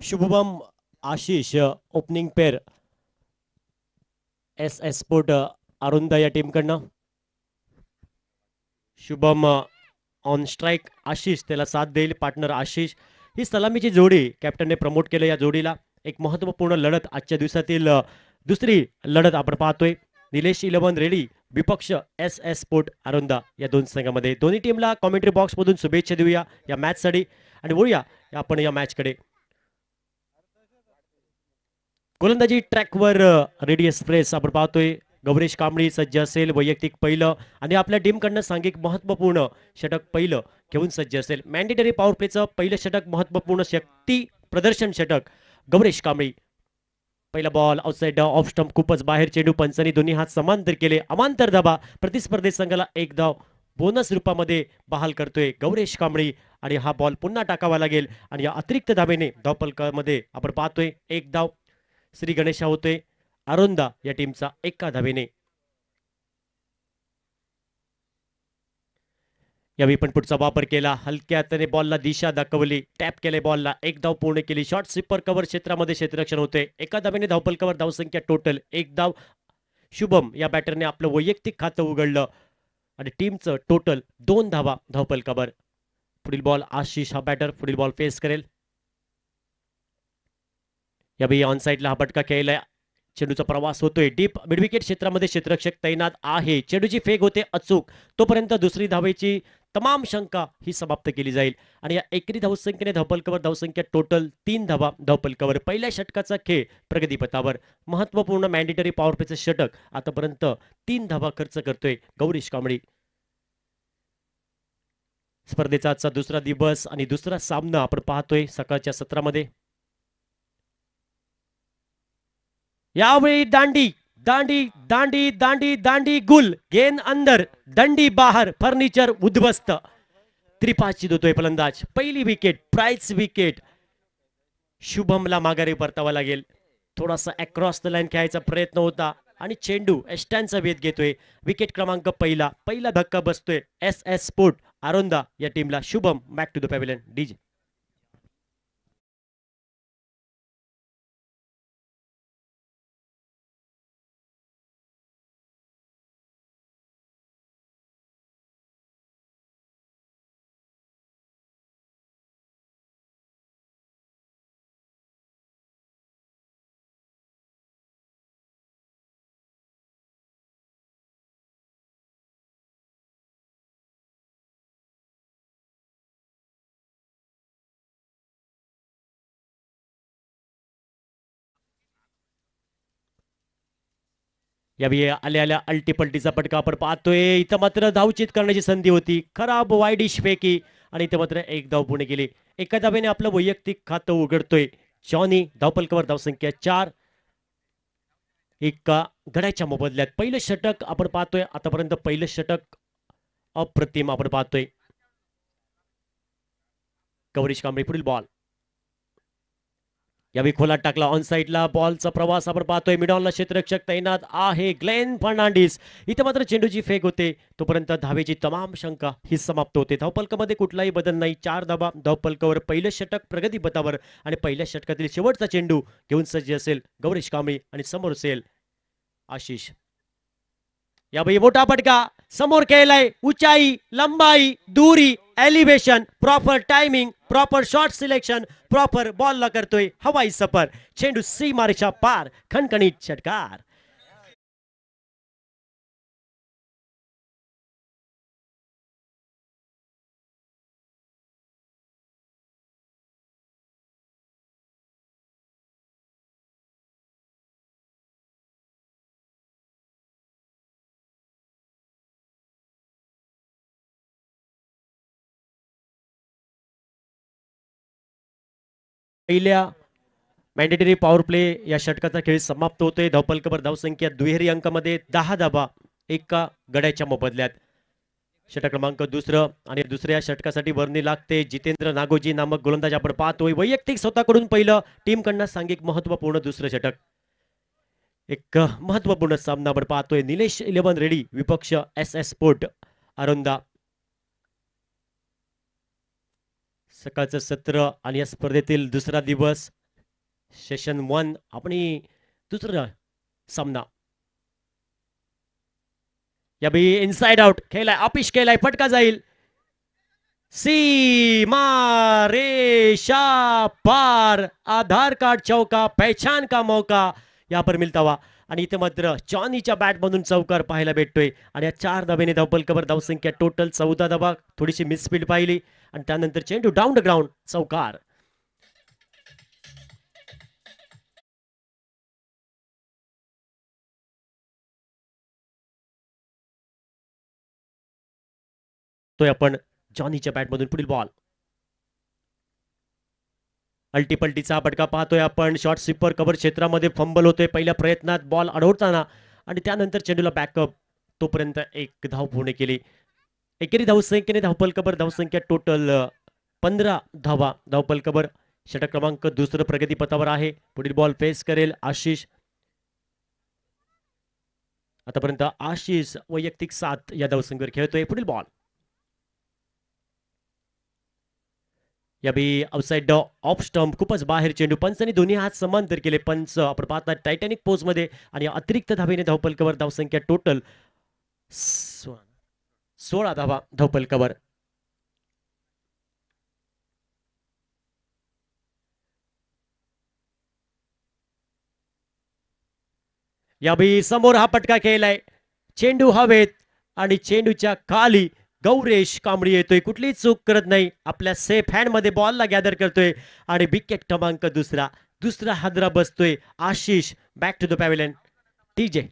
Shubham Ashish opening pair S S sport अरुंदा या टीमकडनं. Shubham on strike, Ashish त्याला साथ देईल. पार्टनर आशिष. ही सलामीची जोडी कॅप्टनने प्रमोट केलं. या जोडीला एक महत्त्वपूर्ण लढत आजच्या दिवसातील दुसरी लढत आपण पाहतोय. निलेश 11 रेडी विपक्ष एस एस स्पोर्ट अरुंदा या दोन संघामध्ये. दोन्ही टीमला कॉमेंट्री बॉक्स मधून शुभेच्छा देऊया या मॅच साठी आणि बोलूया आपण या मॅच कडे. गोलंदाजी ट्रॅकवर रेडी एक्सप्रेस आपण पाहतोय. गौरेश कांबळी सज्ज असेल वैयक्तिक पहिलं आणि आपल्या टीमकडनं सांघिक महत्त्वपूर्ण षटक पहिलं घेऊन सज्ज असेल. मॅन्डेटरी पॉवर प्लेचं पहिलं षटक महत्त्वपूर्ण शक्ती प्रदर्शन षटक गौरेश कांबळी. पहिला बॉल आउटसाइड ऑफ स्टंप खूपच बाहेर. चेंडू पंचांनी दोन्ही हात समांतर केले. अमांतर धाबा प्रतिस्पर्धी संघाला एक धाव बोनस रूपामध्ये बहाल करतोय गौरेश कांबळी आणि हा बॉल पुन्हा टाकावा लागेल आणि या अतिरिक्त धाबेने धावफलकामध्ये आपण पाहतोय एक धाव श्री गणेशा होतोय अरुंदा या टीमचा एका धावेने. यावेळी पण पुढचा वापर केला. हलक्या हाताने बॉलला दिशा दाखवली. टॅप केले बॉलला. एक धाव पूर्ण केली. शॉर्ट स्वीपर कव्हर क्षेत्रामध्ये क्षेत्ररक्षण होते. एका धावेने धावफलकावर धावसंख्या टोटल एक धाव. शुभम या बॅटरने आपलं वैयक्तिक खातं उघडलं आणि टीमचं टोटल 2 धावा धावफलकावर. पुढील बॉल आशिष हा बॅटर पुढील बॉल फेस करेल. यावेळी ऑन साईडला हा फटका खेळलाय. चेंडूचा प्रवास होतोय. डीप मिडविकेट क्षेत्रामध्ये क्षेत्ररक्षक तैनात आहे. चेंडूची फेक होते अचूक. तोपर्यंत दुसरी धावेची तमाम शंका ही समाप्त केली जाईल आणि या एकरी धावसंख्येने धावफलकावर धावसंख्या टोटल 3 धावा धावफलकावर. पहिल्या षटकाचा खेळ प्रगतीपथावर. महत्वपूर्ण मॅन्डेटरी पॉवर प्लेचं षटक आतापर्यंत 3 धावा खर्च करतोय गौरीश कांबळी. स्पर्धेचा आजचा दुसरा दिवस आणि दुसरा सामना आपण पाहतोय सकाळच्या सत्रामध्ये. यावेळी दांडी दांडी दांडी दांडी दांडी गुल गेंद अंदर दंडी बाहर फर्निचर उद्ध्वस्त. त्रिपाची देतोय फलंदाज. पहिली विकेट प्राइस विकेट. शुभमला माघारी परतावा लागेल. थोडासा अक्रॉस द लाईन खेळायचा प्रयत्न होता आणि चेंडू एस्टॅनचा वेध घेतोय. विकेट क्रमांक पहिला धक्का बसतोय एस एस स्पोर्ट अरुंदा या टीमला. Shubham back to the pavilion. DJ यावेळी आल्या अल्टीपल्टीचा फटका आपण पाहतोय. इथं मात्र धावचित करण्याची संधी होती. खराब वाईडिश फेकी आणि इथं मात्र एक धाव पुणे गेली. एका धावेने आपलं वैयक्तिक खातं उघडतोय जॉनी. धावफलकावर धावसंख्या 4. एका गड्याच्या मोबदल्यात पहिलं षटक आपण पाहतोय. आतापर्यंत पहिलं षटक अप्रतिम आपण पाहतोय. गौरीश कांबळे पुढील बॉल. यावेळी खोलात टाकला. ऑन साईडला बॉलचा प्रवास आपण पाहतोय. मिडॉनला क्षेत्ररक्षक तैनात आहे ग्लेन फर्नांडिस. इथे मात्र चेंडूची फेक होते. तोपर्यंत धावेची तमाम शंका ही समाप्त होते. धावफलकामध्ये कुठलाही बदल नाही. 4 धावा धावफलकावर. पहिलं षटक प्रगतीपथावर आणि पहिल्या षटकातील शेवटचा चेंडू घेऊन सज्ज असेल गौरीश कांबळे आणि समोर असेल आशिष. यावेळी मोठा फटका समोर केलाय. उंचाई लंबाई दूरी elevation proper timing proper shot selection proper बॉलला करतोय हवाई सफर. चेंडू सीमारेषा पार. खणखणीत षटकार. पहिल्या मॅन्डेटरी पॉवर प्ले या षटकाचा खेळ समाप्त होतोय. धावफलकावर धावसंख्या दुहेरी अंकामध्ये 10 धावा एका गड्याच्या मोबदल्यात. षटक क्रमांक दुसरं आणि दुसऱ्या षटकासाठी वर्णी लागते. जितेंद्र नागोजी नामक गोलंदाज आपण पाहतोय. वैयक्तिक स्वतःकडून पहिलं टीमकडनं सांघिक महत्वपूर्ण दुसरं षटक. एक महत्वपूर्ण सामना आपण पाहतोय. निलेश 11 रेडी विपक्ष एस एस स्पोर्ट अरुंदा. सकाळचं सत्र आणि या स्पर्धेतील दुसरा दिवस सेशन 1 आपण दुसरा सामना या बी इनसाइड आउट खेळलाय अपिश केलाय फटका जाईल सीमा रेशा पार आधार कार्ड चौका पहचान का मौका या पर मिळता वा आणि इथे मात्र जॉनीच्या बॅट मधून चौकार पाहायला भेटतोय आणि या 4 धाब्याने धावपल कव्हर धावसंख्या टोटल 14 धाबा थोडीशी मिसफील्ड पाहिली आणि त्यानंतर चेंडू डाऊन द ग्राउंड चौकार तो आपण जॉनीच्या बॅटमधून पुढील बॉल अल्टीपल्टीचा फटका पाहतोय आपण शॉर्ट स्वीपर कव्हर क्षेत्रामध्ये फंबल होतोय पहिल्या प्रयत्नात बॉल अडवताना आणि त्यानंतर चेंडूला बॅकअप तोपर्यंत एक धाव पूर्ण केली एकेरी धावसंख्येने धावपल कव्हर धावसंख्या टोटल 15 धावा धावपल कव्हर षटक क्रमांक दुसरं प्रगतीपथावर आहे पुढील बॉल फेस करेल आशिष आतापर्यंत आशिष वैयक्तिक 7 या धावसंख्येवर खेळतोय पुढील बॉल या बी आउटसाइड ऑफ स्टंप खूपच बाहेर चेंडू पंचांनी दोन्ही हात समांतर केले पंच आपण पाहता टायटॅनिक पोज मध्ये आणि अतिरिक्त धावेने धावपल कव्हर धावसंख्या टोटल 16 धावा धावपल कव्हर या बी समोर हा पटका खेळलाय चेंडू हवेत आणि चेंडूच्या खाली गौरेश कांबळी येतोय कुठलीच चूक करत नाही आपल्या सेफ हँड मध्ये बॉलला गॅदर करतोय आणि विकेट क्रमांक दुसरा हादरा बसतोय Ashish back to the pavilion TJ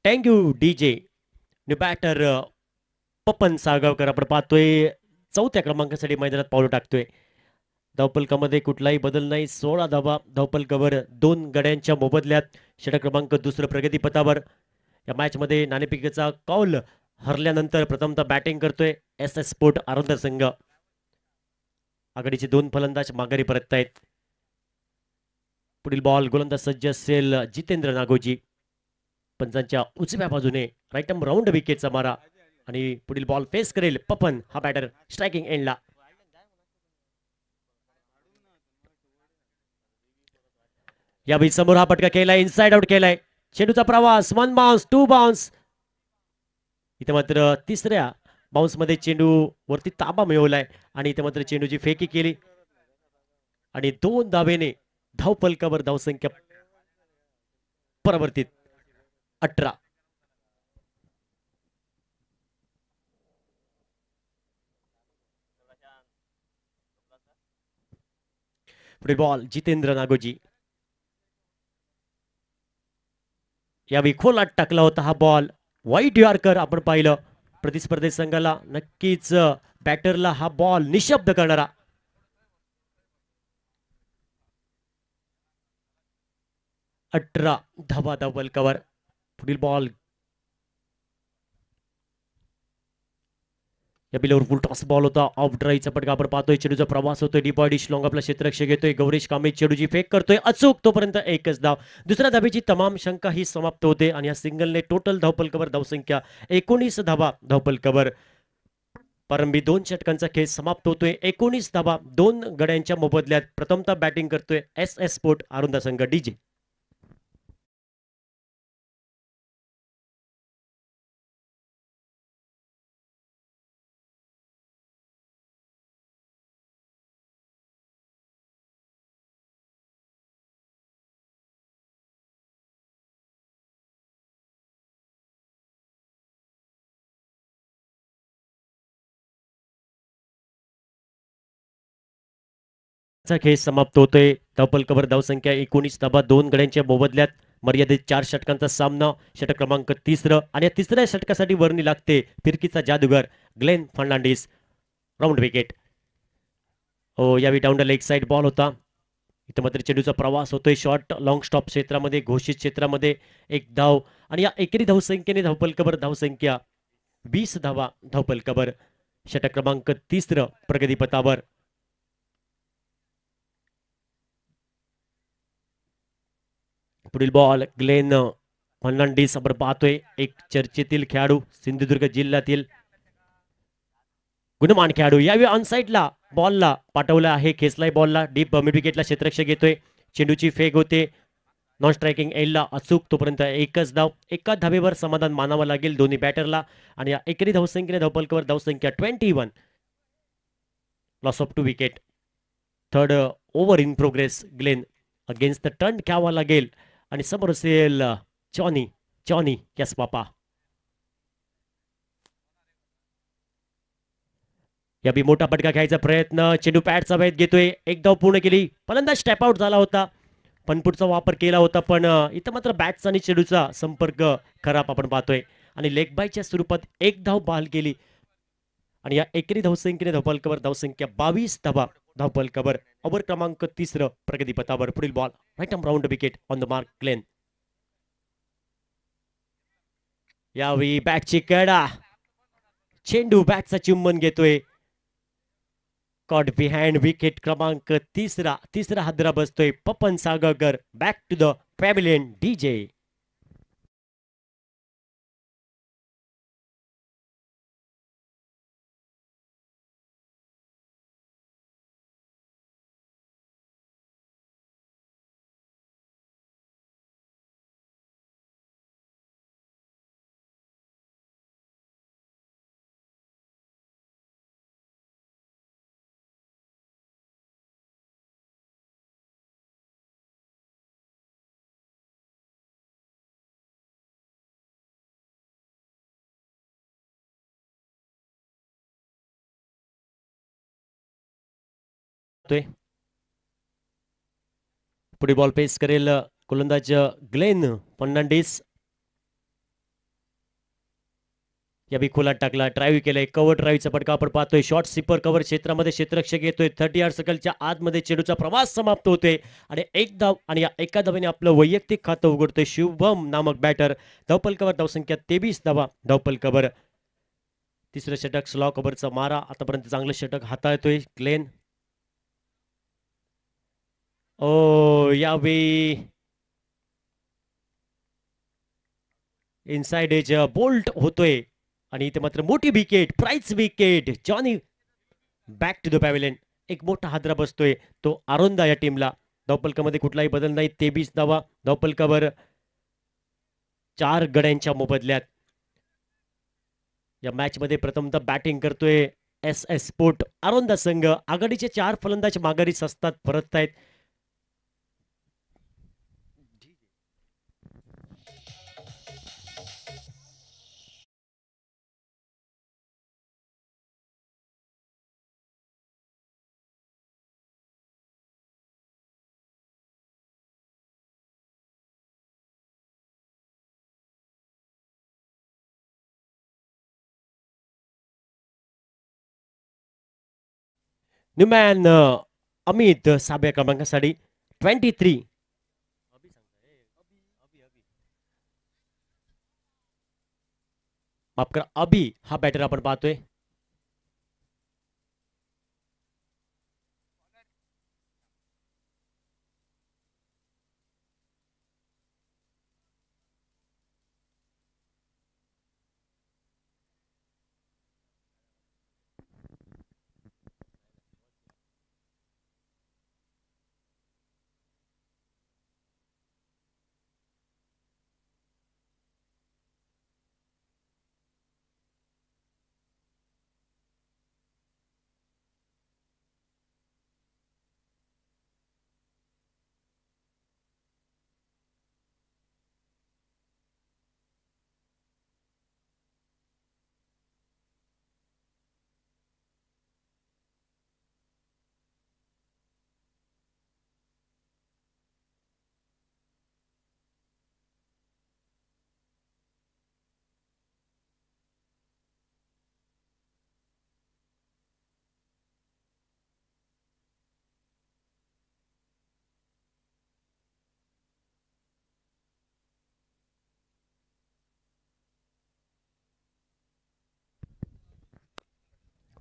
thank you DJ new batter Papan Salgaonkar आपण पाहतोय चौथ्या क्रमांकासाठी मैदानात पाऊल टाकतोय धावपलकामध्ये कुठलाही बदल नाही 16 धावा धावपलकावर 2 गड्यांच्या मोबदल्यात षटक क्रमांक दुसरं प्रगतीपथावर या मॅच मध्ये नाणेफेकीचा कौल हरल्यानंतर प्रथमतः बॅटिंग करतोय एस एस स्पोर्ट आरोंदर संघ आघाडीचे 2 फलंदाज माघारी परत आहेत पुढील बॉल गोलंदाज सज्ज असेल जितेंद्र नागोजी पंचांच्या उजव्या बाजूने राईट राऊंड विकेटचा मारा आणि पुढील बॉल फेस करेल पपन हा बॅटर स्ट्रायकिंग एंडला यावेळी समोर हा पटका केलाय इनसाइड आउट केलाय चेंडूचा प्रवास 1 बाउन्स 2 बाउन्स इथे मात्र तिसऱ्या बाउन्स मध्ये चेंडू वरती ताबा मिळवलाय आणि इथे मात्र चेंडूची फेकी केली आणि 2 धावेने धावपलकावर धावसंख्या परावर्तित 18 पुढे बॉल जितेंद्र नागोजी यावेळी खोलात टाकला होता हा बॉल वाईट यॉर्कर आपण पाहिलं प्रतिस्पर्धी संघाला नक्कीच बॅटरला हा बॉल निशब्द करणारा 18 धावा धावल कव्हर पुढील बॉल या बिलावर फुल टॉस बॉल होता ऑफ ड्राईव्हचा पटका आपण पाहतोय चेडूचा प्रवास होतोय डीप डिश लॉंग आपला क्षेत्ररक्षक घेतोय गौरीश कांबळे चेडूची फेक करतोय अचूक तोपर्यंत एकच धाव दुसऱ्या धावेची तमाम शंका ही समाप्त होते आणि या सिंगलने टोटल धावपल कव्हर धावसंख्या 19 धावा धावपल कव्हर प्रारंभी 2 षटकांचा खेळ समाप्त होतोय 19 धावा 2 गड्यांच्या मोबदल्यात प्रथमतः बॅटिंग करतोय एस एस स्पोर्ट आरुंदा संघ डीजे चा खेळ समाप्त होतोय धावपल कव्हर धावसंख्या 19 धावा 2 गड्यांच्या मोबदल्यात मर्यादित 4 षटकांचा सामना. षटक क्रमांक 3 आणि या तिसऱ्या षटकासाठी वर्णी लागते फिरकीचा जादूगर ग्लेन फर्नांडिस. Round wicket. हो, यावेळी down the leg side ball होता. इथं मात्र चेंडूचा प्रवास होतोय शॉर्ट लॉंग स्टॉप क्षेत्रामध्ये, घोषित क्षेत्रामध्ये. एक धाव आणि या एकेरी धावसंख्येने धावपलकावर धावसंख्या 20 धावा धावपलकावर. षटक क्रमांक 3 प्रगतीपथावर. पुढील बॉल ग्लेन फर्नांडिस. आपण पाहतोय एक चर्चेतील खेळाडू, सिंधुदुर्ग जिल्ह्यातील गुणमान खेळाडू. यावेळी ऑन साईडला बॉलला पाठवलं आहे, खेचलाय बॉलला डीप मिड विकेटला क्षेत्ररक्षक घेतोय. चेंडूची फेक होते नॉन स्ट्रायकिंग एंडला अचूक. तोपर्यंत एकच धाव. एका धावेवर समाधान मानावं लागेल दोन्ही बॅटरला. आणि या एकेरी धावसंख्येने धावपलकावर धावसंख्या 21. Loss of 2 wicket. Third over in progress. Glenn against the turn घ्यावा लागेल आणि समोर असेल जॉनी. Johnny yes papa. याबी मोठा फटका घ्यायचा प्रयत्न. चेंडू पॅडचा वेध घेतोय. एक धाव पूर्ण केली. फलंदाज स्टॅप आउट झाला होता. पण पुढचा वापर केला होता, पण इथं मात्र बॅट्स आणि चेंडूचा संपर्क खराब आपण पाहतोय. आणि लेग बायच्या स्वरूपात एक धाव बहाल केली. आणि या एकेरी धावसंख्येने धावपलकावर धावसंख्या 22 धावा धावपलकावर. ओव्हर क्रमांक 3 प्रगतीपथावर. पुढील ball right arm round wicket on the mark Glen. यावेळी बॅटची कडा. चेंडू बॅटचा चुंबन घेतोय. कॉट बिहाइंड विकेट क्रमांक 3. हादरा बसतोय. Papan Sagarkar back to the pavilion. DJ. पुढे बॉल पेस करेल गोलंदाज ग्लेन फर्नांडिस. याबी खोलात टाकला. ड्राईव्ह केलंय. कव्हर ड्राईव्हचा फटका आपण पाहतोय. शॉर्ट स्लीपर कव्हर क्षेत्रामध्ये क्षेत्ररक्षक येतोय. 30 यार्ड सर्कलच्या आतमध्ये चेंडूचा प्रवास समाप्त होतोय. आणि एक धाव आणि या एका धावेने आपलं वैयक्तिक खातं उघडतोय शुभम नामक बॅटर. धावपलकावर धावसंख्या 23 धावा धावपलकावर. तिसरं षटक स्लॉ कव्हरचा मारा. आतापर्यंत चांगलं षटक हाताळतोय ग्लेन. ओ यावेळी इनसाइड एज बोल्ट होतोय. आणि इथे मात्र मोठी wicket, prize wicket. Johnny back to the pavilion. एक मोठा हादरा बसतोय तो आरोंदा या टीमला. धावपलकामध्ये कुठलाही बदल नाही. 23 धावा धावपलकावर 4 गड्यांच्या मोबदल्यात. या मॅच मध्ये प्रथमतः बॅटिंग करतोय एस एस स्पोर्ट आरोंदा संघ. आघाडीचे 4 फलंदाज माघारी सस्तात परत आहेत. न्यूमॅन अमित 6व्या क्रमांकासाठी 23. माफ करा, अभि हा बॅटर आपण पाहतोय.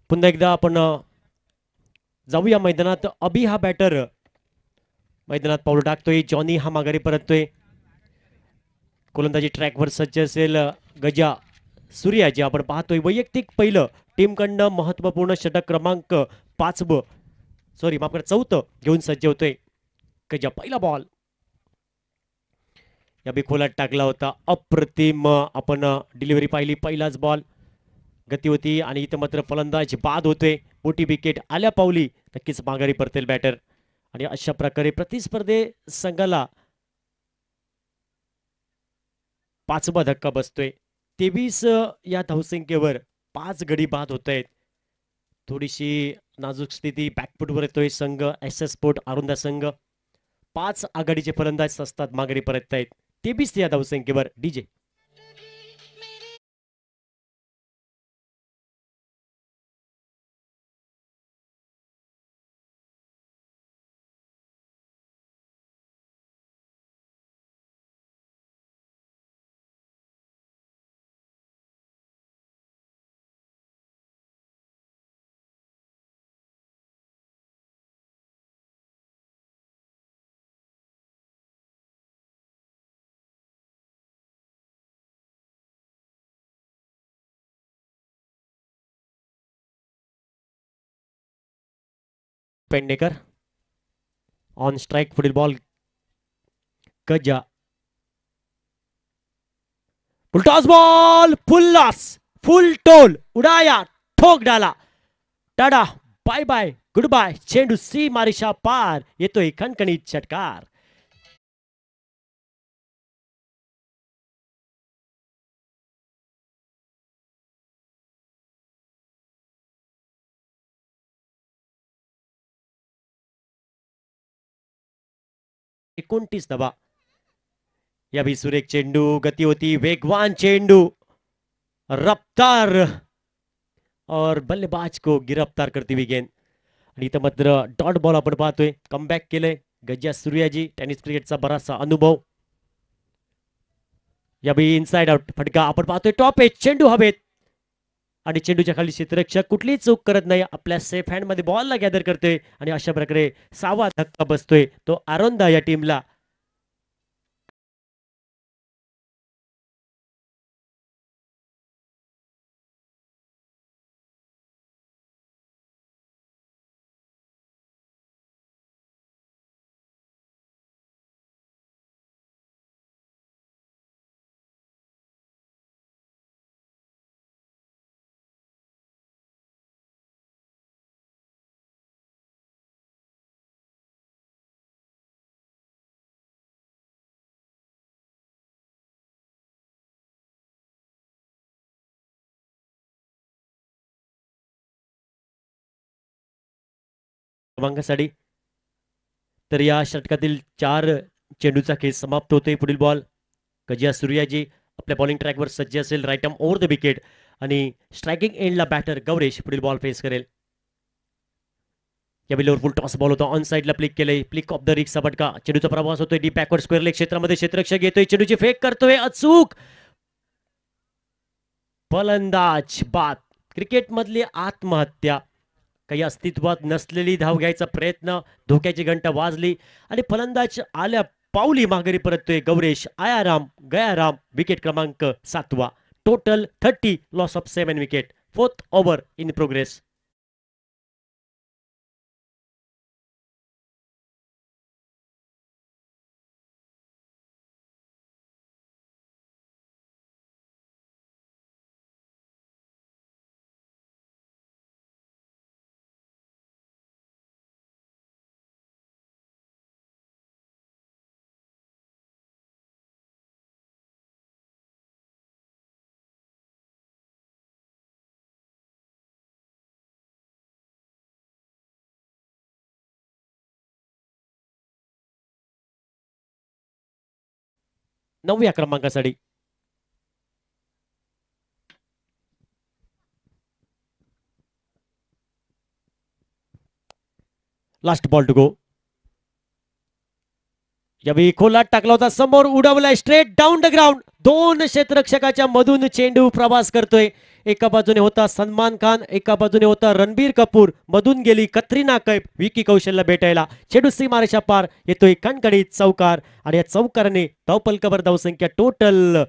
पुन्हा एकदा आपण जाऊया मैदानात. अभि हा बॅटर मैदानात पाऊल टाकतोय. जॉनी हा माघारी परततोय. गोलंदाजी ट्रॅकवर सज्ज असेल गजा सूर्या जे आपण पाहतोय वैयक्तिक पहिलं टीमकडनं महत्वपूर्ण षटक क्रमांक 5 सॉरी माफ करा 4 घेऊन सज्ज होतोय गजा. पहिला बॉल या बी खोलात टाकला होता. अप्रतिम आपण डिलिव्हरी पाहिली. पहिलाच बॉल गती होती आणि इथं मात्र फलंदाज बाद होतोय. मोठी विकेट आल्या पावली नक्कीच माघारी परतेल बॅटर आणि अशा प्रकारे प्रतिस्पर्धे संघाला 5वा धक्का बसतोय. 23 या धावसंख्येवर 5 गडी बाद होत आहेत. थोडीशी नाजूक स्थिती बॅकफुटवर येतोय संघ. एस एस स्पोर्ट आरुंदा संघ 5 आघाडीचे फलंदाज असतात माघारी परत आहेत 23 या धावसंख्येवर. DJ Pednekar on strike. पुढील बॉल गजा. फुलटॉस बॉल फुल लॉस फुल टोल उडाया ठोक डाला टाडा बाय बाय गुड बाय. चेंडू सी मारिशा पार येतोय खणखणीत षटकार. एकोणतीस धावा. या भी सुरेख चेंडू गती होती. वेगवान चेंडू रफ्तार और बल्लेबाज को गिरफ्तार करती हुई गेंद आणि इथं मात्र डॉट बॉल आपण पाहतोय. कमबॅक केलंय गजा सूर्याजी. टेनिस क्रिकेटचा बराचसा अनुभव. या भी इनसाइड आउट फटका आपण पाहतोय. टॉप एज चेंडू हवेत आणि चेंडूच्या खाली क्षेत्ररक्षक कुठलीही चूक करत नाही. आपल्या सेफ हँड मध्ये बॉलला गॅदर करतोय आणि अशा प्रकारे 6वा धक्का बसतोय तो आरोंदा या टीमला. क्रमांकासाठी तर या षटकातील 4 चेंडूचा खेळ समाप्त होतोय. पुढील बॉल गजा सूर्याजी आपल्या बॉलिंग ट्रॅकवर सज्ज असेल. Right arm over the wicket आणि स्ट्रायकिंग एंडला बॅटर गौरेश पुढील बॉल फेस करेल. या बिलवर फुल टॉस बॉल होता. ऑन साइडला प्लिक केलंय. प्लिक ऑफ द रिक्सचा फटका. चेंडूचा प्रवास होतोय डीप बॅकवर्ड स्क्वेअर लेग क्षेत्रामध्ये. क्षेत्ररक्षक येतोय चेंडूची फेक करतोय अचूक. फलंदाज बाद. क्रिकेट मधली आत्महत्या. काही अस्तित्वात नसलेली धाव घ्यायचा प्रयत्न. धोक्याची घंटा वाजली आणि फलंदाज आल्या पावली माघारी परततोय गौरेश. आयाराम गयाराम. विकेट क्रमांक 7वा. Total 30 loss of 7 wicket. 4th over in progress. नवव्या क्रमांकासाठी लास्ट बॉल टू गो. यावेळी खोलात टाकला होता, समोर उडवलाय, स्ट्रेट डाऊन द ग्राउंड. दोन क्षेत्ररक्षकाच्या मधून चेंडू प्रवास करतोय. एका बाजूने होता सलमान खान, एका बाजूने होता रणबीर कपूर, मधून गेली कतरिना कैफ विकी कौशलला भेटायला. चेंडू सीमारेषा पार येतोय कणकणीत चौकार आणि या चौकाराने धावपलकावर धावसंख्या टोटल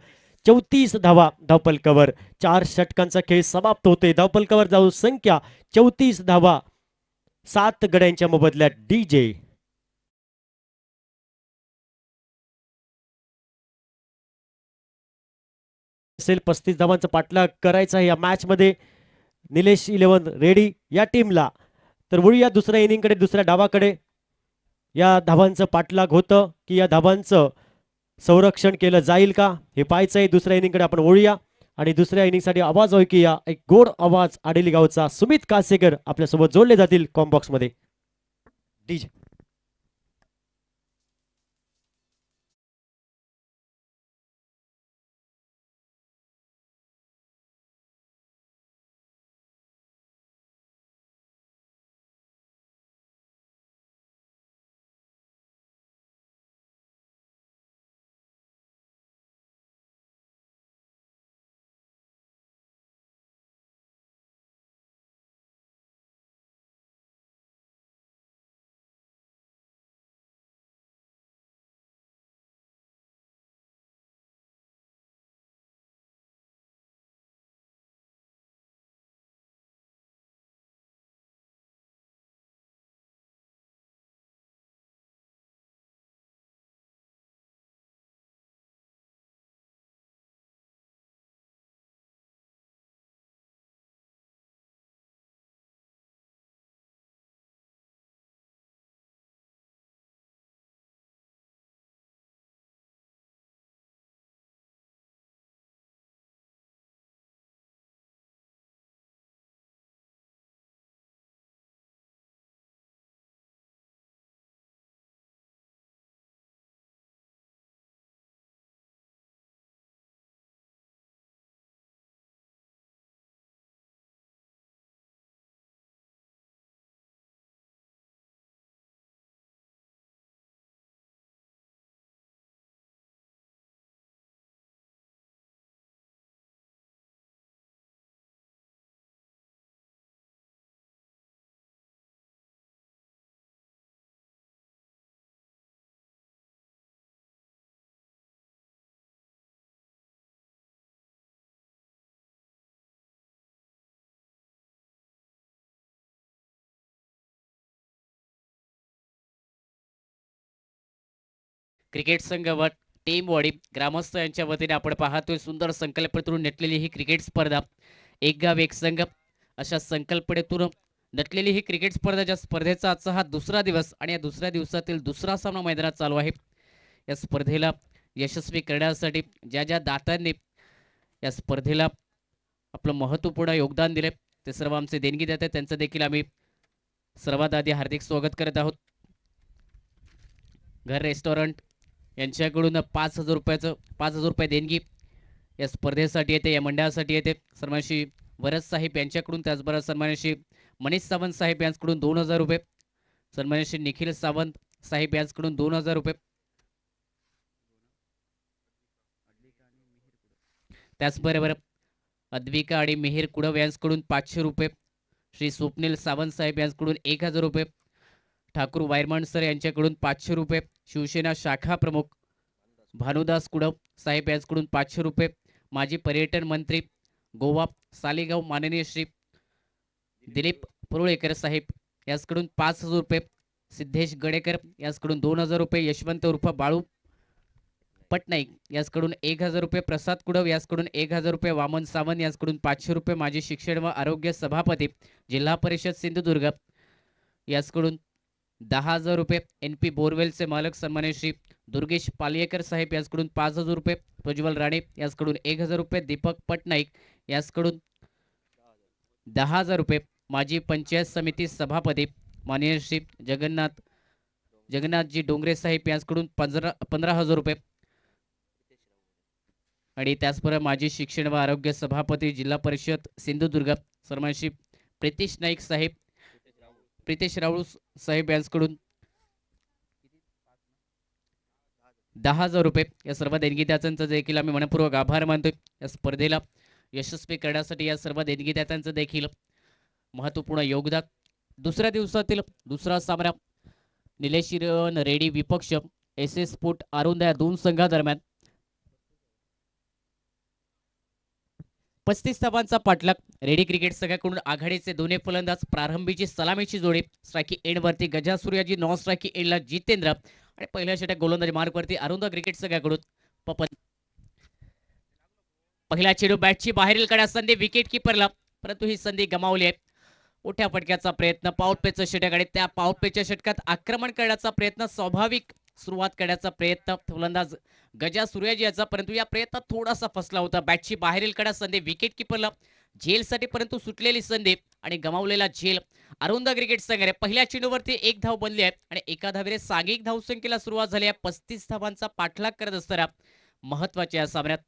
34 धावा. धावपलकावर 4 षटकांचा खेळ समाप्त होतोय. धावपलकावर धावसंख्या 34 धावा, 7 गड्यांच्या मोबदल्यात डीजे. असेल 35 धावांचा पाठलाग करायचा आहे या मॅच मध्ये. निलेश 11 रेडी या टीमला. तर वळूया दुसऱ्या इनिंगकडे, दुसऱ्या डावाकडे. या धावांचं पाठलाग होतं की या धावांचं संरक्षण केलं जाईल का हे पाहायचं आहे. दुसऱ्या इनिंगकडे आपण वळूया आणि दुसऱ्या इनिंगसाठी आवाज ऐकूया. एक गोड आवाज आडेली गावचा सुमित कासेकर आपल्यासोबत जोडले जातील कॉम्बॉक्स मध्ये. डीजे. क्रिकेट संघ व टीम बॉडी ग्रामस्थ यांच्या वतीने आपण पाहतोय सुंदर संकल्पनेतून नटलेली ही क्रिकेट स्पर्धा. एक गाव एक संघ अशा संकल्पनेतून नटलेली ही क्रिकेट स्पर्धा, ज्या स्पर्धेचा आजचा हा दुसरा दिवस आणि या दुसऱ्या दिवसातील दुसरा सामना मैदानात चालू आहे. या स्पर्धेला यशस्वी करण्यासाठी ज्या ज्या दात्यांनी या स्पर्धेला आपलं महत्त्वपूर्ण योगदान दिले ते सर्व आमचे देणगीदाते, त्यांचं देखील आम्ही सर्वात आधी हार्दिक स्वागत करत आहोत. घर रेस्टॉरंट यांच्याकडून 5,000 रुपये देणगी या स्पर्धेसाठी येते, या मंडळासाठी येते. सन्मानश्री वरद साहेब यांच्याकडून, त्याचबरोबर सन्मानश्री मनीष सावंत साहेब यांच्याकडून 2,000 रुपये, सन्मानश्री निखिल सावंत साहेब यांच्याकडून 2,000 रुपये, त्याचबरोबर अद्विका आणि मिहीर कुडव यांच्याकडून 500 रुपये, श्री स्वप्नील सावंत साहेब यांच्याकडून 1,000 रुपये, ठाकूर वायरमन सर यांच्याकडून 500 रुपये, शिवसेना शाखा प्रमुख भानुदास कुडव साहेब यांच्याकडून 500 रुपये, माजी पर्यटन मंत्री गोवा सालेगाव माननीय श्री दिलीप पुरोळेकर साहेब यांच्याकडून 5,000 रुपये, सिद्धेश गडेकर यांच्याकडून 2,000 रुपये, यशवंत उर्फ बाळू पटनाईक यांच्याकडून 1,000 रुपये, प्रसाद कुडव यांच्याकडून 1,000 रुपये, वामन सावंत यांच्याकडून 500 रुपये, माजी शिक्षण व आरोग्य सभापती जिल्हा परिषद सिंधुदुर्ग यांच्याकडून 10,000 रुपये, NP बोरवेलचे मालक सन्मान्य श्री दुर्गेश पालियेकर साहेब यांच्याकडून 5,000 रुपये, प्रज्वल राणे यांच्याकडून 1,000 रुपये, दीपक पटनाईक यांच्याकडून 10,000 रुपये, माजी पंचायत समिती सभापती माननीय श्री जगन्नाथजी डोंगरे साहेब यांच्याकडून 15,000 रुपये आणि त्याचबरोबर माजी शिक्षण व आरोग्य सभापती जिल्हा परिषद सिंधुदुर्ग सन्मान्य श्री प्रितेश नाईक साहेब, प्रितेश राऊळ साहेब यांच्याकडून 10,000 या सर्व देणगीदात्यांचं देखील आम्ही मनपूर्वक आभार मानतोय. या स्पर्धेला यशस्वी करण्यासाठी या सर्व देणगीदात्यांचं देखील महत्त्वपूर्ण योगदान. दुसऱ्या दिवसातील दुसरा सामना निलेश हिरवण रेडी विपक्ष SS स्पोर्ट आरुंदा या दोन संघादरम्यान 35 धावांचा पाठलाग. रेडी क्रिकेट संघाकडून आघाडीचे दोन्ही फलंदाज प्रारंभीची सलामीची जोडी स्ट्रायकी एंडवरती गजा सूर्याजी, नॉन स्ट्रायकी एंडला जितेंद्र आणि पहिल्या षटक गोलंदाजी मार्कवरती आरुंदा क्रिकेट संघाकडून पपन. पहिला चेंडू बॅटची बाहेरील कडा, संधी विकेट किपरला, परंतु ही संधी गमावली आहे. मोठ्या फटक्याचा प्रयत्न, पाऊटपेचं षटक आणि त्या पाऊटपेच्या षटकात आक्रमण करण्याचा प्रयत्न, स्वाभाविक सुरुवात करण्याचा प्रयत्न फलंदाज गजा सूर्याजी याचा, परंतु या प्रयत्नात थोडासा फसला होता. बॅटची बाहेरील कडा, संधी विकेट किपरला झेलसाठी, परंतु सुटलेली संधी आणि गमावलेला झेल आरुंदा क्रिकेट संघाने. पहिल्या चेंडूवरती एक धाव बनली आहे आणि एका धावेने सांघिक धावसंख्येला सुरुवात झाली आहे. 35 धावांचा पाठलाग करत असताना महत्वाच्या या सामन्यात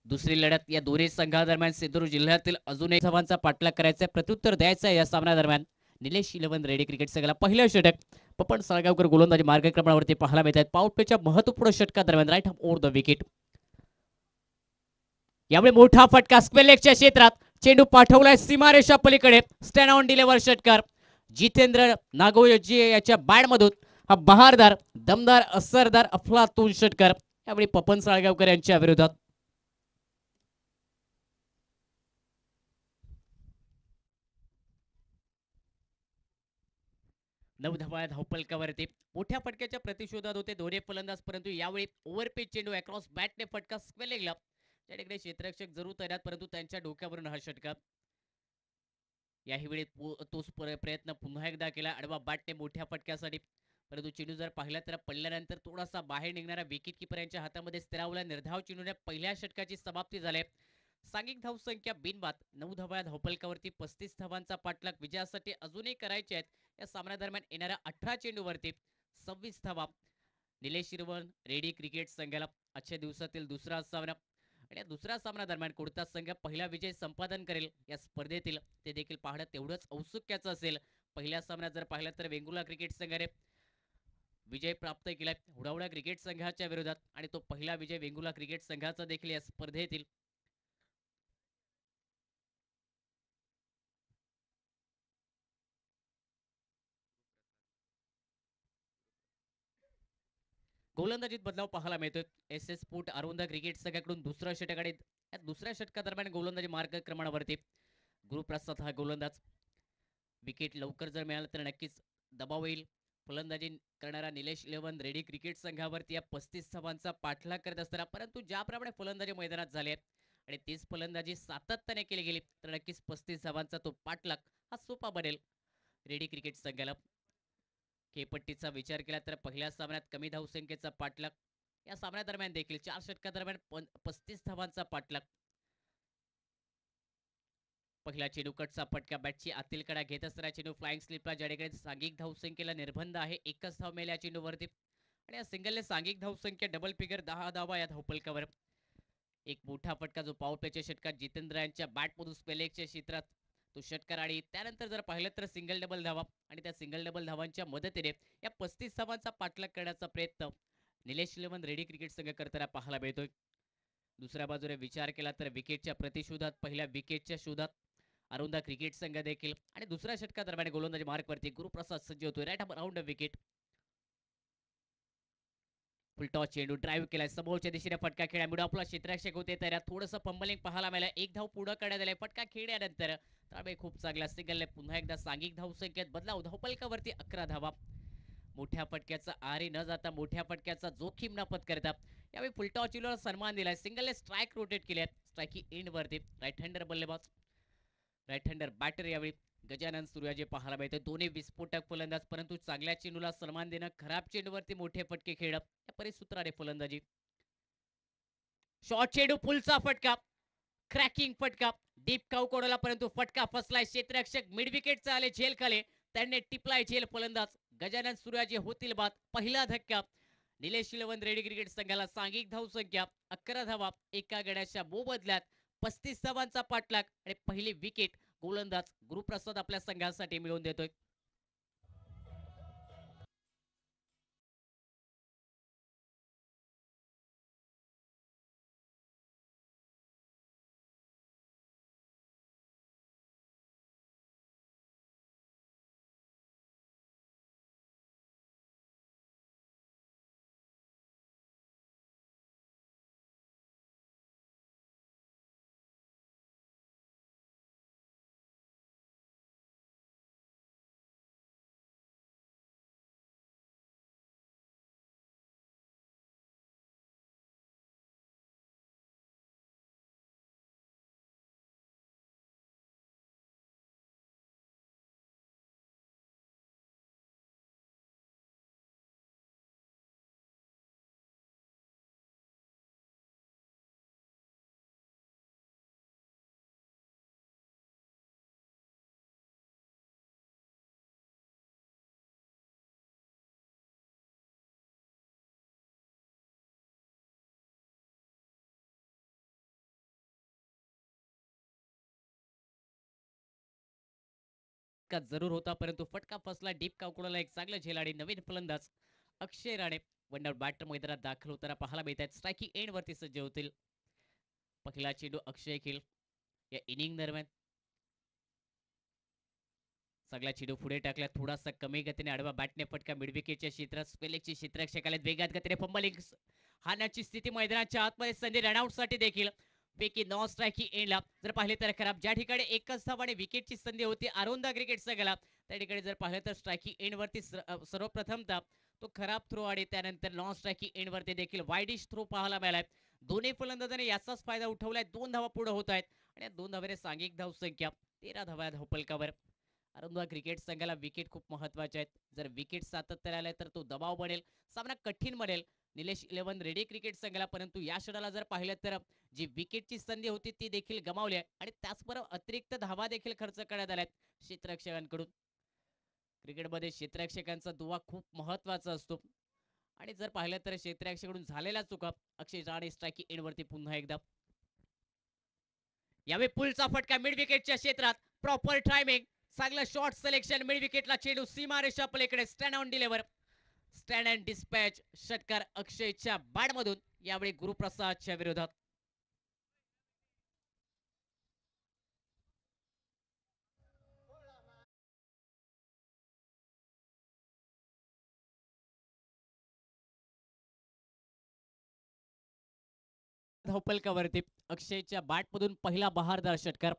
दुसरी लढत या दोन्ही संघादरम्यान सिंधुदुर्ग जिल्ह्यातील अजून एक धावांचा पाठलाग करायचा, प्रत्युत्तर द्यायचं आहे या सामन्यादरम्यान. निलेश इलेव्हन रेडी क्रिकेट संघाला पहिलं षटक पपन साळगावकर गोलंदाजी मार्गक्रमणावरती पाहायला मिळत आहेत. पाऊटपेच्या महत्वपूर्ण षटकादरम्यान right half over the wicket. यामुळे मोठा फटका स्क्वेअर लेगच्या क्षेत्रात, चेंडू पाठवलाय सीमारेषा पलीकडे. स्टॅन ऑन डिलेवर षटकार जितेंद्र नागोजी याच्या बॅटमधून हा बहारदार, दमदार, असरदार, अफलातून षटकार यावेळी पपन साळगावकर यांच्या विरोधात. नऊ धावा धावपलकावरती मोठ्या फटक्याच्या प्रतिशोधात होते दोन्ही फलंदाज, परंतु यावेळी ओव्हरपिच चेंडू अक्रॉस बॅटने फटका स्क्वेअर लेगला. त्या ठिकाणी क्षेत्ररक्षक जरूर तैनात, परंतु त्यांच्या डोक्यावरून हा षटका. याही वेळी तोच प्रयत्न पुन्हा एकदा केला आडवा बॅटने मोठ्या फटक्यासाठी, परंतु चेंडू जर पाहिला तर पडल्यानंतर थोडासा बाहेर निघणारा विकेट किपर यांच्या हातामध्ये स्थिरावला. निर्धाव चेंडूने पहिल्या षटकाची समाप्ती झाली. सांघिक धावसंख्या बिनबाद 9 धावा धावपलकावरती 35 धावांचा पाठलाग विजयासाठी अजूनही करायचे आहेत. या सामन्यादरम्यान येणाऱ्या 18 चेंडूवरती 26 धावा निलेश हिरवण रेडी क्रिकेट संघाला. आजच्या दिवसातील दुसरा सामना आणि या दुसऱ्या सामन्यादरम्यान कोणता संघ पहिला विजय संपादन करेल या स्पर्धेतील ते देखील पाहणं तेवढंच औत्सुक्याचं असेल. पहिल्या सामन्यात जर पाहिलं तर वेंगुर्ला क्रिकेट संघाने विजय प्राप्त केलाय हुडावडा क्रिकेट संघाच्या विरोधात आणि तो पहिला विजय वेंगुर्ला क्रिकेट संघाचा देखील या स्पर्धेतील. गोलंदाजीत बदलाव पाहायला मिळतोय. SS स्पोर्ट आरुंदा क्रिकेट संघाकडून दुसरा षटक आणि या दुसऱ्या षटकादरम्यान गोलंदाजी मार्गक्रमणावरती गुरुप्रसाद हा गोलंदाज. विकेट लवकर जर मिळालं तर नक्कीच दबाव येईल. फलंदाजी करणारा निलेश इलेव्हन रेडी क्रिकेट संघावरती या 35 धावांचा पाठलाग करत असताना, परंतु ज्याप्रमाणे फलंदाजी मैदानात झाली आहे आणि तीच फलंदाजी सातत्याने केली गेली तर नक्कीच 35 धावांचा तो पाठलाग हा सोपा बनेल रेडी क्रिकेट संघाला. खेळपट्टीचा विचार केला तर पहिल्या सामन्यात कमी धावसंख्येचा पाठलाग, या सामन्यादरम्यान देखील 4 षटकादरम्यान 35 धावांचा पाठलाग. पहिला चेंडू कटचा फटका, बॅटची आतील कडा घेत असताना चेंडू फ्लाइंग स्लिपला, ज्याकडे सांघिक धावसंख्येला निर्बंध आहे. एकच धाव मिळाली या चेंडूवरती आणि या सिंगलने सांघिक धावसंख्या डबल फिगर 10 धावा या धावपलकावर. एक मोठा फटका जो पाऊटपेच्या षटकात जितेंद्र यांच्या बॅटमधून स्पेलेगच्या क्षेत्रात तो षटकार आणि त्यानंतर जर पाहिलं तर सिंगल डबल धावा आणि त्या सिंगल डबल धावांच्या मदतीने या 35 धावांचा पाठलाग करण्याचा प्रयत्न निलेश इलेव्हन रेडी क्रिकेट संघ करताना पाहायला मिळतोय. दुसऱ्या बाजूने विचार केला तर विकेटच्या प्रतिशोधात पहिल्या विकेटच्या शोधात आरुंदा क्रिकेट संघ देखील आणि दुसऱ्या षटकादरम्यान गोलंदाजी मार्कवरती गुरुप्रसाद सज्ज होतोय. Right round wicket. फुलटॉस चेंडू ड्राईव्ह केलाय, समोरच्या दिशेने फटका खेळा, आपला क्षेत्ररक्षक होते तर थोडंसं फंबलिंग पाहायला मिळालं. एक धाव पुढे करण्यात आलाय. फटका खेळल्यानंतर त्यामुळे खूप चांगला सिंगलने पुन्हा एकदा सांघिक धावसंख्येत बदलाव. धावपलकावरती 11 धावा. मोठ्या फटक्याचा आरी न जाता मोठ्या फटक्याचा जोखीम न पत्करता यावेळी फुलटॉस चेंडूला सन्मान दिलाय. सिंगलने स्ट्राईक रोटेट केले, स्ट्राईकी एंड वरती राईट हँडर बल्लेबाज, राईट हँडर बॅटर यावेळी गजानन सूर्याजी पाहायला मिळते. दोन्ही विस्फोटक फलंदाज, परंतु चांगल्या चेंडूला सन्मान देणं, खराब चेंडूवरती मोठे फटके खेळणं या परिसूत्राने फलंदाजी. शॉर्ट चेंडू, पुलचा फटका, क्रॅकिंग फटका, डीप काऊ कोडला, परंतु फटका फसलाय. क्षेत्ररक्षक मिड विकेटचा आले झेल खाले, त्यांनी टिपलाय झेल. फलंदाज गजानन सूर्याजी होतील बाद. पहिला धक्का निलेश इलेव्हन रेडी क्रिकेट संघाला. सांघिक धावसंख्या 11 धावा एका गड्याच्या मोबदल्यात 35 धावांचा पाठलाग आणि पहिली विकेट गोलंदाज गुरुप्रसाद आपल्या संघासाठी मिळवून देतोय. फटका जरूर होता, परंतु फटका फसला. डीप कावकुडाला एक चांगलं झेल आणि नवीन फलंदाज अक्षय राणे वंडर बॅटर मैदानात दाखल होताना पाहायला मिळत आहेत. स्ट्रायकिंग एंड वरती सज्ज होतील. पहिला चेंडू अक्षय खेळ या इनिंग दरम्यान सगळा चेंडू पुढे टाकला. थोडासा कमी गतीने आडवा बॅटने फटका मिड विकेटच्या क्षेत्रात स्पेलेकची क्षेत्ररक्षक आले. वेगात गतीने फंबलिंग हाण्याची स्थिती मैदानाच्या आतमध्ये संधी रनआउटसाठी देखील पैकी नॉन स्ट्रायकिंग एंडला जर पाहिले तर खराब. ज्या ठिकाणी एकच धाव आणि विकेटची संधी होती आरोंदा क्रिकेट संघाला, त्या ठिकाणी जर पाहिलं तर स्ट्रायकिंग एंडवरती सर्वप्रथमतः तो खराब थ्रो आणि त्यानंतर नॉन स्ट्रायकिंग एंडवरती देखील वाईडिश थ्रो पाहायला मिळालाय. दोन्ही फलंदाजांनी याचाच फायदा उठवलाय. 2 धावा पुढे होत आहेत आणि या 2 धावाने सांघिक धाव संख्या 13 धावा धावपलकावर. अरुंदा क्रिकेट संघाला विकेट खूप महत्वाचे आहेत. जर विकेट सातत्याने आले तर तो दबाव बनेल, सामना कठीण बनेल निलेश 11 रेडी क्रिकेट संघाला. परंतु या षटकाला जर पाहिलं तर जी विकेटची संधी होती ती देखील गमावली आहे आणि त्याचबरोबर अतिरिक्त धावा देखील खर्च करण्यात आल्यात क्षेत्ररक्षकांकडून. क्रिकेटमध्ये क्षेत्ररक्षकांचा दुवा खूप महत्वाचा असतो आणि जर पाहिलं तर क्षेत्ररक्षकाकडून झालेल्या चुका अक्षय राणे स्ट्रायकिंग एंडवरती पुन्हा एकदा. यावेळी पुलचा फटका मिड विकेटच्या क्षेत्रात. प्रॉपर टायमिंग, चांगलं शॉर्ट सिलेक्शन. मिड विकेटला चेंडू सीमारेषा पलीकडे. Stand on deliver, stand and dispatch. षटकार अक्षयच्या बॅटमधून यावेळी गुरुप्रसादच्या विरोधात. धावपलकावरती अक्षयच्या बॅटमधून पहिला बहारदार षटकार.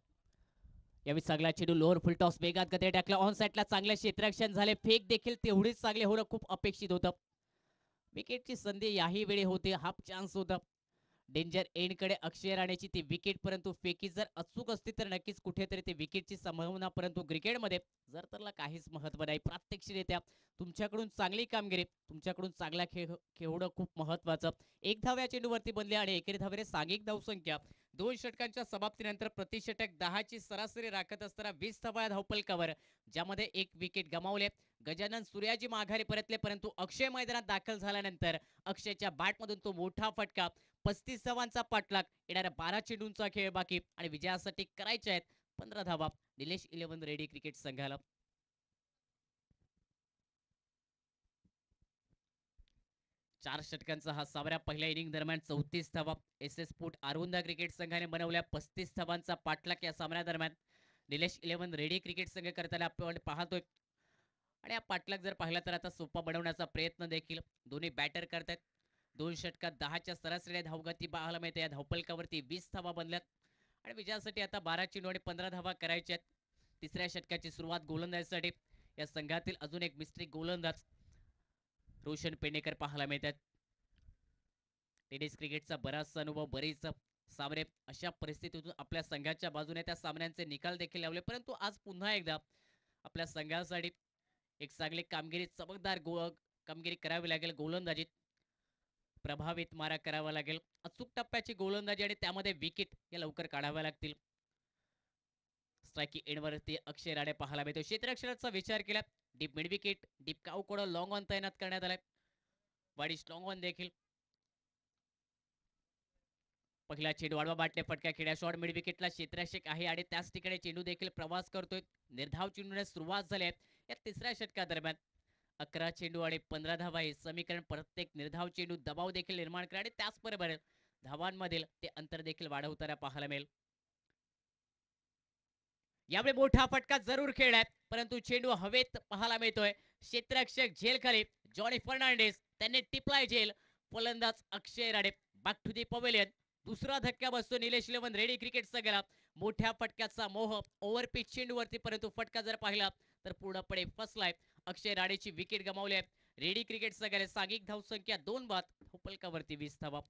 यावेळी चांगला चेंडू लोअर फुल टॉस वेगात गती टाकला. ऑन साईडला चांगले क्षेत्ररक्षण झाले. फेक देखील तेवढीच चांगले होणं खूप अपेक्षित होतं. विकेटची संधी याही वेळी होते. हाफ चान्स होता. डेंजर एंडकडे अक्षय राणेची ती विकेट, परंतु फेकी जर अचूक असती तर नक्कीच कुठेतरी ते विकेटची संभावना. परंतु क्रिकेटमध्ये जर तरला काहीच महत्व नाही. प्रात्यक्षिकरित्या तुमच्याकडून चांगली कामगिरी, तुमच्याकडून चांगला खेळणं खूप महत्वाचं. एक धाव या चेंडूवरती बनली आणि एकेरी धावेने सांघिक धावसंख्या 2 षटकांच्या समाप्तीनंतर प्रति षटक 10ची सरासरी राखत असताना 20 धावा धावपलकावर, ज्यामध्ये एक विकेट गमावले. गजानन सूर्याजी माघारी परतले, परंतु अक्षय मैदानात दाखल झाल्यानंतर अक्षयच्या बॅटमधून तो मोठा फटका. 35 धावांचा पाठलाग. येणाऱ्या 12 चेंडूंचा खेळ बाकी आणि विजयासाठी करायचे आहेत 15 धावा निलेश 11 रेडी क्रिकेट संघाला. चार षटकांचा हा सामना. पहिल्या इनिंग दरम्यान 34 धावा एस एस स्पोर्ट अरुंदा क्रिकेट संघाने बनवल्या. 35 धावांचा पाठलाग या सामन्यादरम्यान निलेश 11 रेडी क्रिकेट संघ करताना आपण पाहतोय. आणि हा पाठलाग जर पाहिला तर आता सोपा बनवण्याचा प्रयत्न देखील दोन्ही बॅटर करतात. 2 षटकात 10च्या सरासरी धावगती पाहायला मिळते. या धावपलकावरती 20 धावा बनल्यात आणि विजयासाठी आता 12 चेंडू आणि 15 धावा करायच्या आहेत. तिसऱ्या षटकाची सुरुवात गोलंदाजीसाठी या संघातील अजून एक मिस्ट्री गोलंदाज रोशन पेडणेकर पाहायला मिळतात. टेनिस क्रिकेटचा बराचसा अनुभव, बरेच सामने अशा परिस्थितीतून आपल्या संघाच्या बाजूने त्या सामन्यांचे निकाल देखील लावले. परंतु आज पुन्हा एकदा आपल्या संघासाठी एक चांगली कामगिरी, चमकदार कामगिरी करावी लागेल. गोलंदाजीत प्रभावित मारा करावा लागेल. अचूक टप्प्याची गोलंदाजी आणि त्यामध्ये विकेट या लवकर काढाव्या लागतील. स्ट्रायकिंग एंडवरती अक्षय राणे पाहायला मिळतो. क्षेत्ररक्षणाचा विचार केला. डीप मिड विकेट, डीप काउकोड लॉंग ऑन तैनात करण्यात आलाय. वाडिश लॉंग ऑन देखील. पहिला चेंडू वाढवा बाटले फटका खेळ्या. शॉर्ट मिड विकेटला क्षेत्ररक्षक आहे आणि त्याच ठिकाणी चेंडू देखील प्रवास करतोय. निर्धाव चेंडूने सुरुवात झाली आहे या तिसऱ्या षटकादरम्यान. 11 चेंडू आणि 15 धावा हे समीकरण. प्रत्येक निर्धाव चेंडू दबाव देखील निर्माण करा आणि त्याचबरोबर धावांमधील ते अंतर देखील वाढवताना पाहायला मिळेल. यावेळी मोठा फटका जरूर खेळलाय, परंतु चेंडू हवेत पाहायला मिळतोय. क्षेत्ररक्षक झेल खाली जॉनी फर्नांडिस, त्यांनी टिपलाय झेल. फलंदाज Akshay Rane back to the pavilion. दुसरा धक्का बसतो निलेश 11 रेडी क्रिकेट संघाला. मोठ्या फटक्याचा मोह ओव्हर पिच चेंडूवरती, परंतु फटका जर पाहिला तर पूर्णपणे फसलाय. अक्षय राणेची विकेट गमावली आहे. रेडी क्रिकेट संघाने सांघिक धावसंख्या 2 बाद, धावपलकावरती 20 धावा.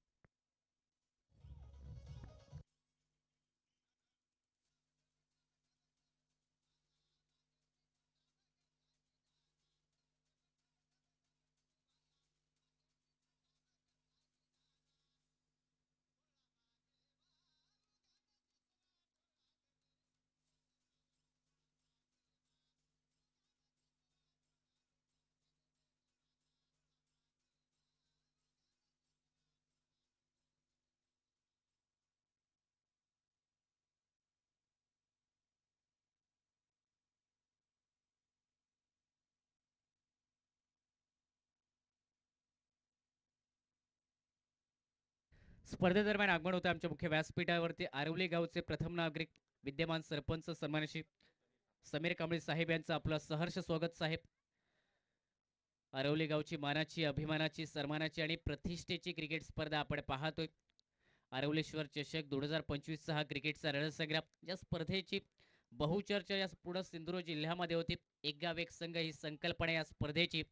स्पर्धेदरम्यान आगमन होतं आमच्या मुख्य व्यासपीठावरती आरवली गावचे प्रथम नागरिक विद्यमान सरपंच सन्मानशी समीर कांबळे साहेब यांचं आपलं सहर्ष स्वागत साहेब. आरवली गावची मानाची, अभिमानाची, सन्मानाची आणि प्रतिष्ठेची क्रिकेट स्पर्धा आपण पाहतोय. आरवलेश्वर चषक 2025 हा क्रिकेटचा रणसंग्राम. या स्पर्धेची बहुचर्चा या पुढे सिंधुदुर्ग जिल्ह्यामध्ये होती. एक गाव एक संघ ही संकल्पना या स्पर्धेची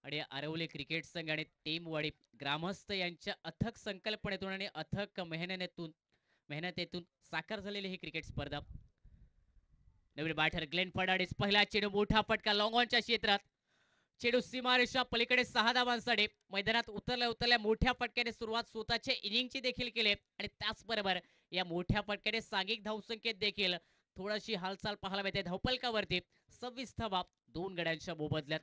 आणि आरवली क्रिकेट संघ आणि टीमवाडी ग्रामस्थ यांच्या अथक संकल्पनेतून आणि अथक मेहनतीतून साकार झालेली ही क्रिकेट स्पर्धा. नवीन बॅटर ग्लेन फर्नांडिस पहिला चेंडू मोठा फटका लॉंग ऑनच्या क्षेत्रात. चेंडू सीमारेषा पलीकडे 6 धावांसाठी मैदानात उतरल्या मोठ्या फटक्याने सुरुवात स्वतःच्या इनिंगची देखील केली आणि त्याचबरोबर या मोठ्या फटक्याने सांघिक धावसंख्येत देखील थोडीशी हालचाल पाहायला मिळते. धावफलकावरती 26 धावा 2 गड्यांच्या मोबदल्यात.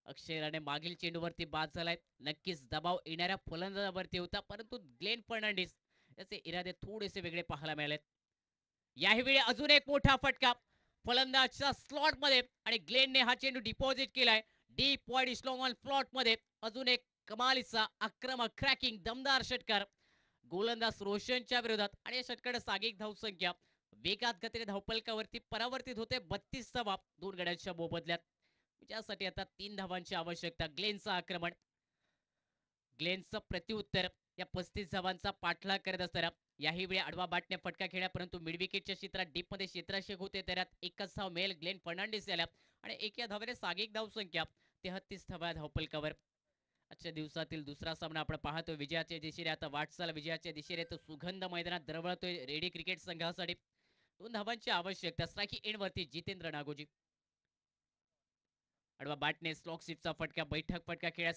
अक्षय राणे मागील चेंडूवरती बाद झालाय. नक्कीच दबाव येणाऱ्या फलंदाजावरती होता, परंतु ग्लेन फर्नांडिस याचे इरादे थोडेसे वेगळे पाहायला मिळालेत. यावेळी अजून एक मोठा फटका फलंदाजच्या स्लॉट मध्ये आणि ग्लेनने हा चेंडू डिपॉझिट केलाय डीप वाईड स्लॉंग ऑन फ्लॉट मध्ये. अजून एक कमालीचा आक्रमक क्रॅकिंग दमदार षटकार गोलंदाज रोशनच्या विरोधात आणि या षटकाने सांघिक धावसंख्या वेगात गतीने धावपलकावरती परावर्तित होते. 32 धावा 2 गड्यांच्या मोबदल्यात. ज्यासाठी आता 3 धावांची आवश्यकता. ग्लेनचं आक्रमण, ग्लेनचं प्रत्युत्तर या 35 धावांचा पाठलाग करत असताना याही वेळी आडवा बाटने फटका खेळला, परंतु मिड विकेटच्या क्षेत्रात डीपमध्ये क्षेत्ररक्षक होते. त्यात एकच धाव मिळेल ग्लेन फर्नांडिस याला आणि एक या धावेने सांघिक धावसंख्या 33 धावा धावपलकावर. आजच्या दिवसातील दुसरा सामना आपण पाहतोय विजयाच्या दिशेने. आता वाटचाल विजयाच्या दिशेने तो सुगंध मैदानात दरवळतोय रेडी क्रिकेट संघासाठी. 2 धावांची आवश्यकता. स्ट्राइक एंडवरती जितेंद्र नागोजी. आडवा बॅटने स्लॉक सीटचा फटका, बैठक फटका खेळा.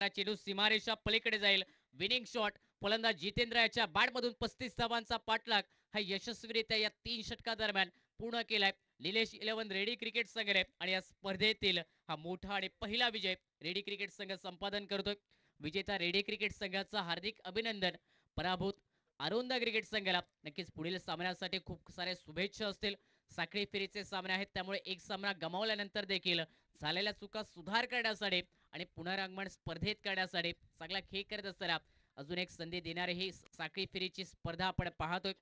चेंडू सीमारेषा पलीकडे जाईल. विनिंग शॉट फलंदाज जितेंद्र याच्या बॅटमधून 35 धावांचा पाठलाग हा यशस्वीरित्या या 3 षटकादरम्यान पूर्ण केलाय निलेश 11 रेडी क्रिकेट संघाने आणि या स्पर्धेतील हा मोठा आणि पहिला विजय रेडी क्रिकेट संघ संपादन करतोय. विजेता रेडी क्रिकेट संघाचा हार्दिक अभिनंदन. पराभूत आरोंदा क्रिकेट संघाला नक्कीच पुढील सामन्यासाठी खूप सारे शुभेच्छा असतील. साखळी फेरीचे सामने आहेत, त्यामुळे एक सामना गमावल्यानंतर देखील झालेल्या चुका सुधार करण्यासाठी आणि पुनरागमन स्पर्धेत करण्यासाठी चांगला खेळ करत असताना अजून एक संधी देणारी ही साखळी फेरीची स्पर्धा आपण पाहतोय.